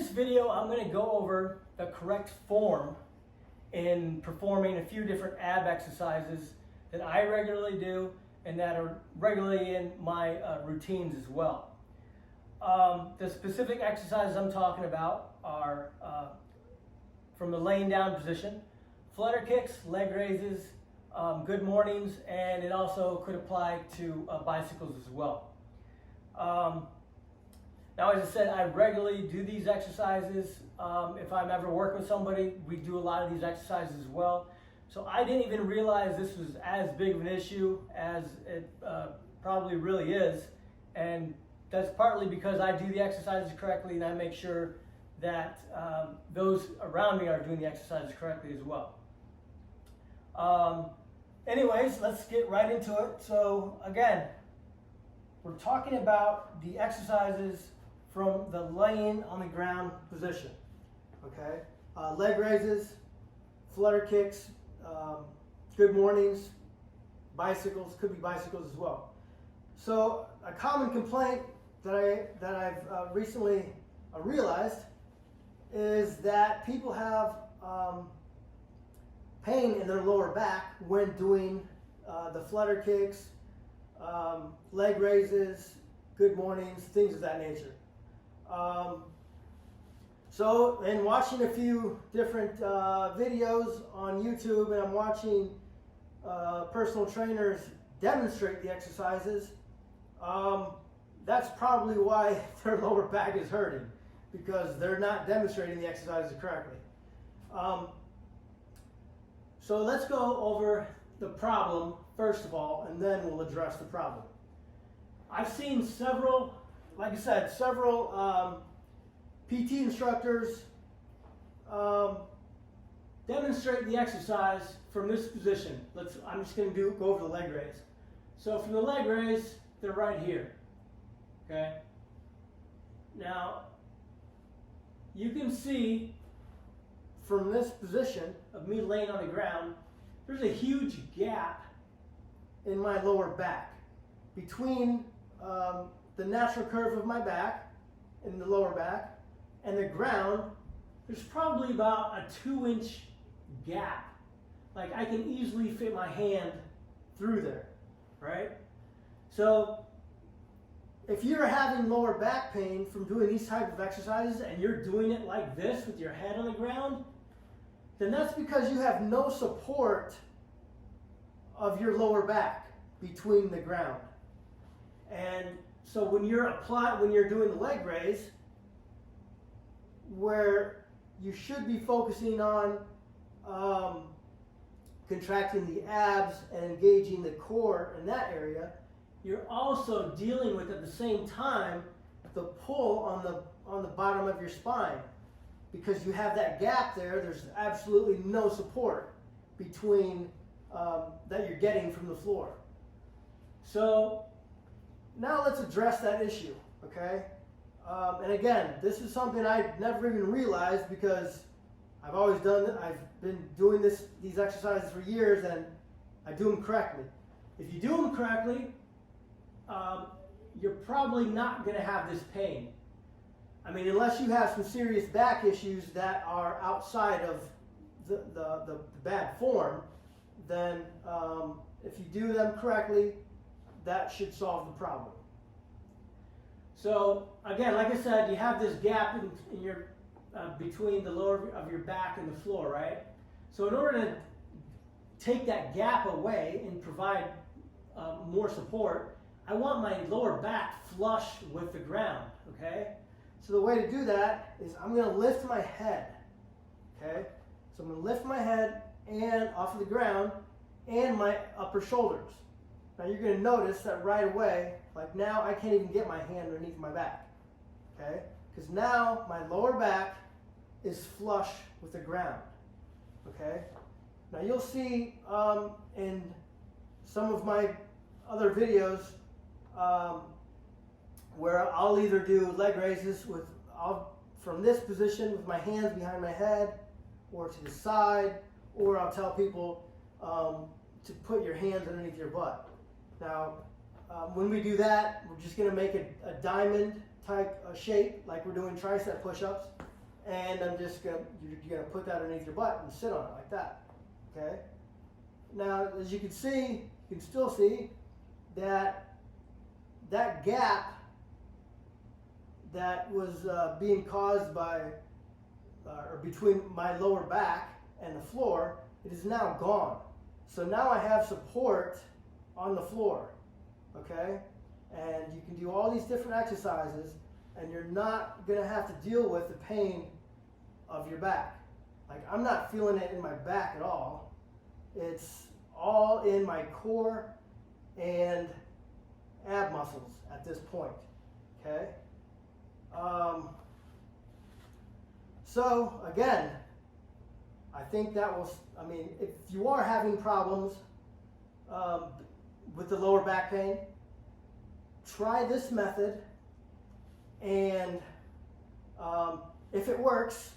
this video, I'm going to go over the correct form in performing a few different ab exercises that I regularly do and that are regularly in my routines as well. The specific exercises I'm talking about are from the laying down position, flutter kicks, leg raises, good mornings, and it also could apply to bicycles as well. Now, as I said, I regularly do these exercises. If I'm ever working with somebody, we do a lot of these exercises as well. So I didn't even realize this was as big of an issue as it probably really is. And that's partly because I do the exercises correctly and I make sure that those around me are doing the exercises correctly as well. Anyways, let's get right into it. So again, we're talking about the exercises from the laying on the ground position, okay? Leg raises, flutter kicks, good mornings, bicycles, could be bicycles as well. So a common complaint that I've recently realized is that people have pain in their lower back when doing the flutter kicks, leg raises, good mornings, things of that nature. So in watching a few different videos on YouTube, and I'm watching personal trainers demonstrate the exercises, that's probably why their lower back is hurting, because they're not demonstrating the exercises correctly. So let's go over the problem first of all, and then we'll address the problem. I've seen several, like I said, several PT instructors demonstrate the exercise from this position. I'm just going to go over the leg raise. So from the leg raise, they're right here. Okay. Now you can see from this position of me laying on the ground, there's a huge gap in my lower back between the natural curve of my back in the lower back and the ground. There's probably about a 2-inch gap. Like I can easily fit my hand through there, right? So if you're having lower back pain from doing these type of exercises and you're doing it like this with your head on the ground, then that's because you have no support of your lower back between the ground. And so when you're doing the leg raise, where you should be focusing on contracting the abs and engaging the core in that area, you're also dealing with at the same time the pull on the bottom of your spine, because you have that gap there. There's absolutely no support between that you're getting from the floor. So now let's address that issue, okay? And again, this is something I never even realized, because I've always done it. I've been doing these exercises for years, and I do them correctly. If you do them correctly, you're probably not going to have this pain. I mean, unless you have some serious back issues that are outside of the bad form, then if you do them correctly, that should solve the problem. So again, like I said, you have this gap in your between the lower of your back and the floor, right? So in order to take that gap away and provide more support, I want my lower back flush with the ground, okay? So the way to do that is I'm going to lift my head, okay? So I'm going to lift my head and off of the ground and my upper shoulders. Now you're going to notice that right away, like now I can't even get my hand underneath my back, okay? Because now my lower back is flush with the ground, okay? Now you'll see in some of my other videos where I'll either do leg raises from this position with my hands behind my head or to the side, or I'll tell people to put your hands underneath your butt. Now, when we do that, we're just going to make a diamond type shape, like we're doing tricep push-ups. and you're gonna put that underneath your butt and sit on it like that. Okay. Now, as you can see, you can still see that gap that was being caused by or between my lower back and the floor, it is now gone. So now I have support on the floor, okay? And you can do all these different exercises and you're not gonna have to deal with the pain of your back. Like, I'm not feeling it in my back at all. It's all in my core and ab muscles at this point, okay? So again, I think that will, if you are having problems with the lower back pain, try this method, and if it works,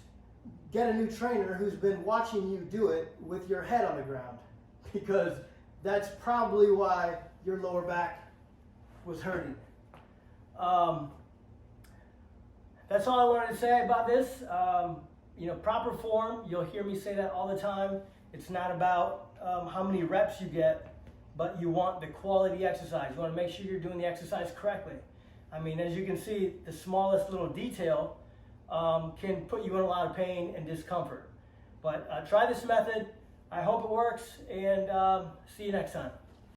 get a new trainer who's been watching you do it with your head on the ground, because that's probably why your lower back was hurting. That's all I wanted to say about this. Proper form, you'll hear me say that all the time. It's not about how many reps you get, but you want the quality exercise. You want to make sure you're doing the exercise correctly. As you can see, the smallest little detail can put you in a lot of pain and discomfort. But try this method. I hope it works, and see you next time.